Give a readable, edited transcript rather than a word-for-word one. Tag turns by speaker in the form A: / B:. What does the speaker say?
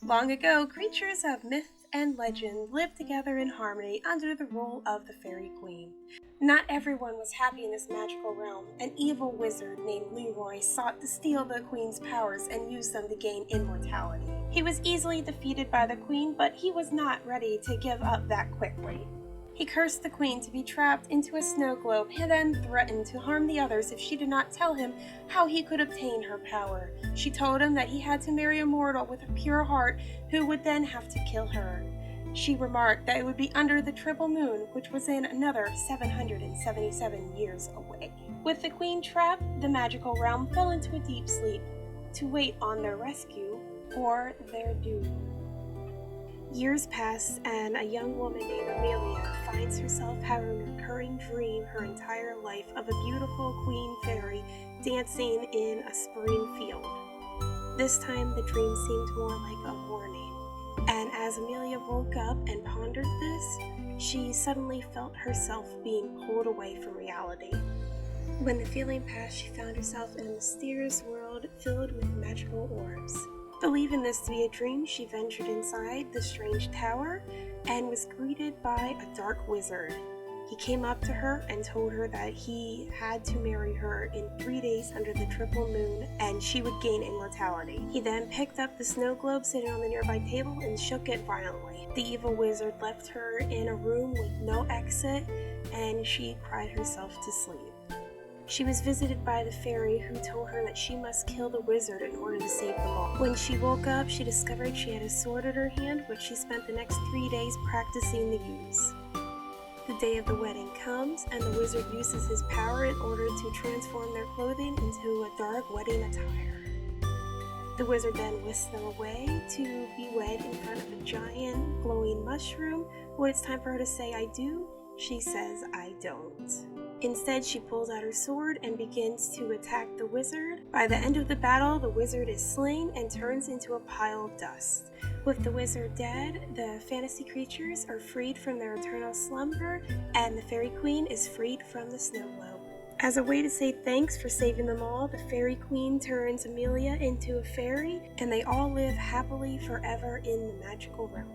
A: Long ago, creatures of myth and legend lived together in harmony under the rule of the Fairy Queen. Not everyone was happy in this magical realm. An evil wizard named Leroy sought to steal the Queen's powers and use them to gain immortality. He was easily defeated by the Queen, but he was not ready to give up that quickly. He cursed the Queen to be trapped into a snow globe and then threatened to harm the others if she did not tell him how he could obtain her power. She told him that he had to marry a mortal with a pure heart who would then have to kill her. She remarked that it would be under the triple moon, which was in another 777 years away. With the Queen trapped, the magical realm fell into a deep sleep to wait on their rescue or their doom. Years pass, and a young woman named Amelia finds herself having a recurring dream her entire life of a beautiful queen fairy dancing in a spring field. This time, the dream seemed more like a warning, and as Amelia woke up and pondered this, she suddenly felt herself being pulled away from reality. When the feeling passed, she found herself in a mysterious world filled with magical orbs. Believing this to be a dream, she ventured inside the strange tower and was greeted by a dark wizard. He came up to her and told her that he had to marry her in 3 days under the triple moon and she would gain immortality. He then picked up the snow globe sitting on the nearby table and shook it violently. The evil wizard left her in a room with no exit and she cried herself to sleep. She was visited by the fairy who told her that she must kill the wizard in order to save them all. When she woke up, she discovered she had a sword in her hand, which she spent the next 3 days practicing to use. The day of the wedding comes, and the wizard uses his power in order to transform their clothing into a dark wedding attire. The wizard then whisks them away to be wed in front of a giant glowing mushroom. When it's time for her to say "I do," she says "I don't." Instead, she pulls out her sword and begins to attack the wizard. By the end of the battle, the wizard is slain and turns into a pile of dust. With the wizard dead, the fantasy creatures are freed from their eternal slumber, and the Fairy Queen is freed from the snow globe. As a way to say thanks for saving them all, the Fairy Queen turns Amelia into a fairy, and they all live happily forever in the magical realm.